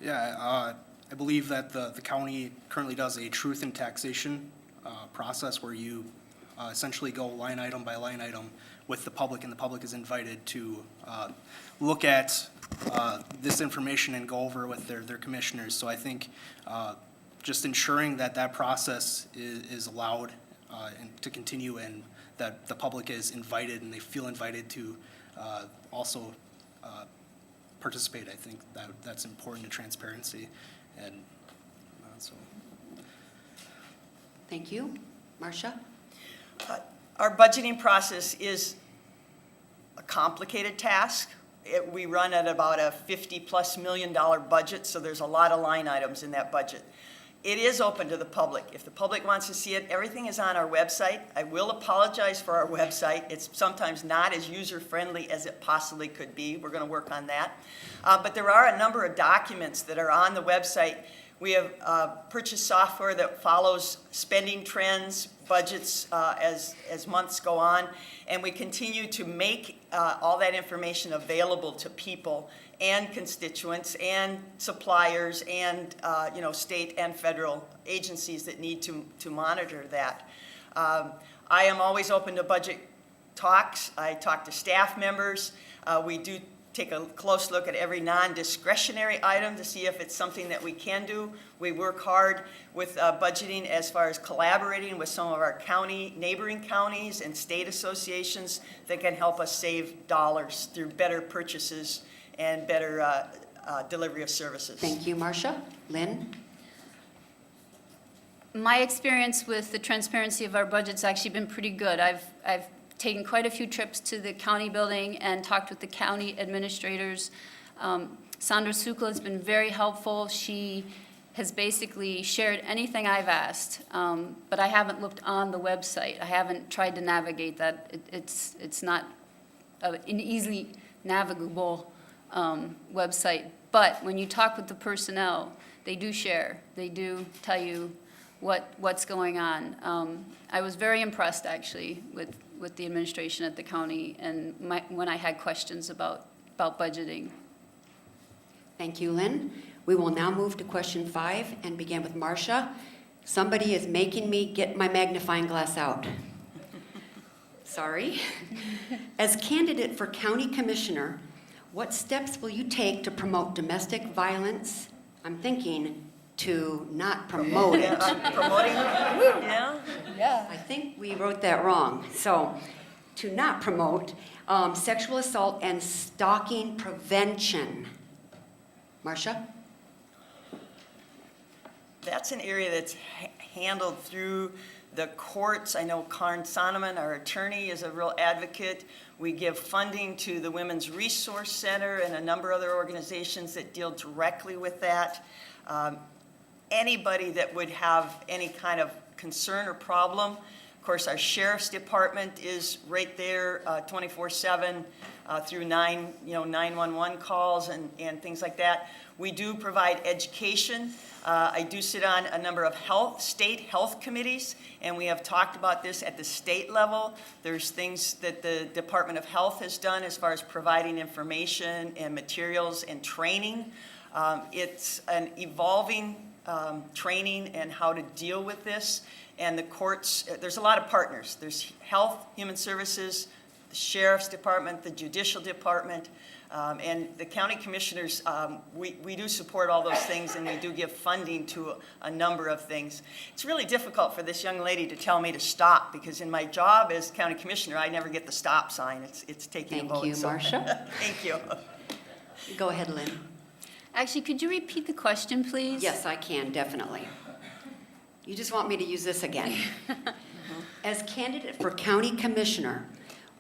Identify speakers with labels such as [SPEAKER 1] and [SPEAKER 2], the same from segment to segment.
[SPEAKER 1] Yeah, I believe that the county currently does a truth in taxation process where you essentially go line item by line item with the public, and the public is invited to look at this information and go over with their commissioners. So I think just ensuring that that process is allowed and to continue, and that the public is invited and they feel invited to also participate. I think that's important to transparency, and so.
[SPEAKER 2] Thank you. Marcia?
[SPEAKER 3] Our budgeting process is a complicated task. We run at about a $50+ million budget, so there's a lot of line items in that budget. It is open to the public. If the public wants to see it, everything is on our website. I will apologize for our website. It's sometimes not as user-friendly as it possibly could be. We're going to work on that. But there are a number of documents that are on the website. We have purchased software that follows spending trends, budgets as months go on, and we continue to make all that information available to people and constituents and suppliers and state and federal agencies that need to monitor that. I am always open to budget talks. I talk to staff members. We do take a close look at every non-discretionary item to see if it's something that we can do. We work hard with budgeting as far as collaborating with some of our neighboring counties and state associations that can help us save dollars through better purchases and better delivery of services.
[SPEAKER 2] Thank you, Marcia. Lynn?
[SPEAKER 4] My experience with the transparency of our budget's actually been pretty good. I've taken quite a few trips to the county building and talked with the county administrators. Sandra Sukla has been very helpful. She has basically shared anything I've asked, but I haven't looked on the website. I haven't tried to navigate that. It's not an easily navigable website. But when you talk with the personnel, they do share. They do tell you what's going on. I was very impressed, actually, with the administration at the county and when I had questions about budgeting.
[SPEAKER 2] Thank you, Lynn. We will now move to question 5 and begin with Marcia. Somebody is making me get my magnifying glass out. Sorry. As candidate for county commissioner, what steps will you take to promote domestic violence? I'm thinking to not promote it.
[SPEAKER 3] Promoting, yeah.
[SPEAKER 2] I think we wrote that wrong. So, to not promote sexual assault and stalking prevention. Marcia?
[SPEAKER 3] That's an area that's handled through the courts. I know Karen Sonneman, our attorney, is a real advocate. We give funding to the Women's Resource Center and a number of other organizations that deal directly with that. Anybody that would have any kind of concern or problem. Of course, our sheriff's department is right there 24/7 through 911 calls and things like that. We do provide education. I do sit on a number of state health committees, and we have talked about this at the state level. There's things that the Department of Health has done as far as providing information and materials and training. It's an evolving training and how to deal with this. And the courts, there's a lot of partners. There's health, human services, the sheriff's department, the judicial department, and the county commissioners. We do support all those things, and we do give funding to a number of things. It's really difficult for this young lady to tell me to stop, because in my job as county commissioner, I never get the stop sign. It's taking a vote.
[SPEAKER 2] Thank you, Marcia.
[SPEAKER 3] Thank you.
[SPEAKER 2] Go ahead, Lynn.
[SPEAKER 4] Actually, could you repeat the question, please?
[SPEAKER 2] Yes, I can, definitely. You just want me to use this again. As candidate for county commissioner,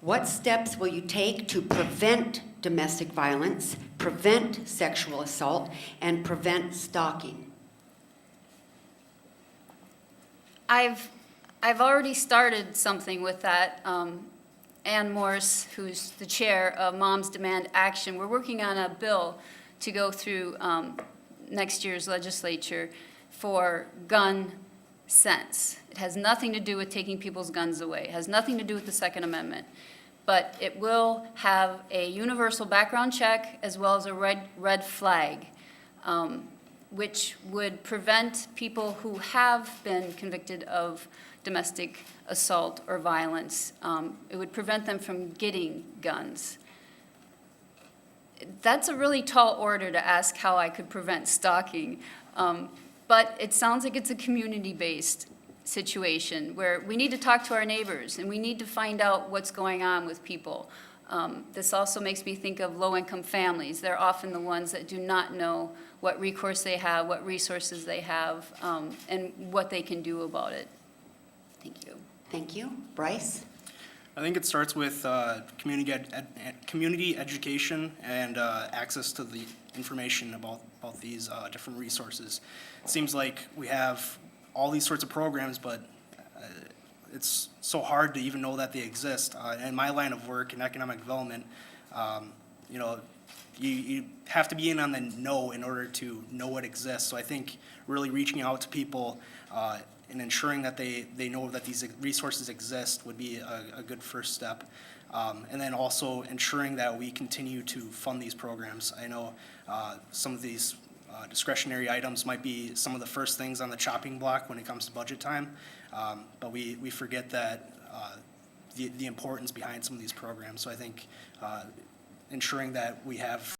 [SPEAKER 2] what steps will you take to prevent domestic violence, prevent sexual assault, and prevent stalking?
[SPEAKER 4] I've already started something with that. Ann Morse, who's the chair of Moms Demand Action, we're working on a bill to go through next year's legislature for gun sense. It has nothing to do with taking people's guns away. It has nothing to do with the Second Amendment. But it will have a universal background check as well as a red flag which would prevent people who have been convicted of domestic assault or violence. It would prevent them from getting guns. That's a really tall order to ask how I could prevent stalking. But it sounds like it's a community-based situation where we need to talk to our neighbors and we need to find out what's going on with people. This also makes me think of low-income families. They're often the ones that do not know what recourse they have, what resources they have, and what they can do about it. Thank you.
[SPEAKER 2] Thank you. Bryce?
[SPEAKER 1] I think it starts with community education and access to the information about these different resources. It seems like we have all these sorts of programs, but it's so hard to even know that they exist. In my line of work in economic development, you know, you have to be in on the know in order to know what exists. So I think really reaching out to people and ensuring that they know that these resources exist would be a good first step. And then also ensuring that we continue to fund these programs. I know some of these discretionary items might be some of the first things on the chopping block when it comes to budget time, but we forget that the importance behind some of these programs. So I think ensuring that we have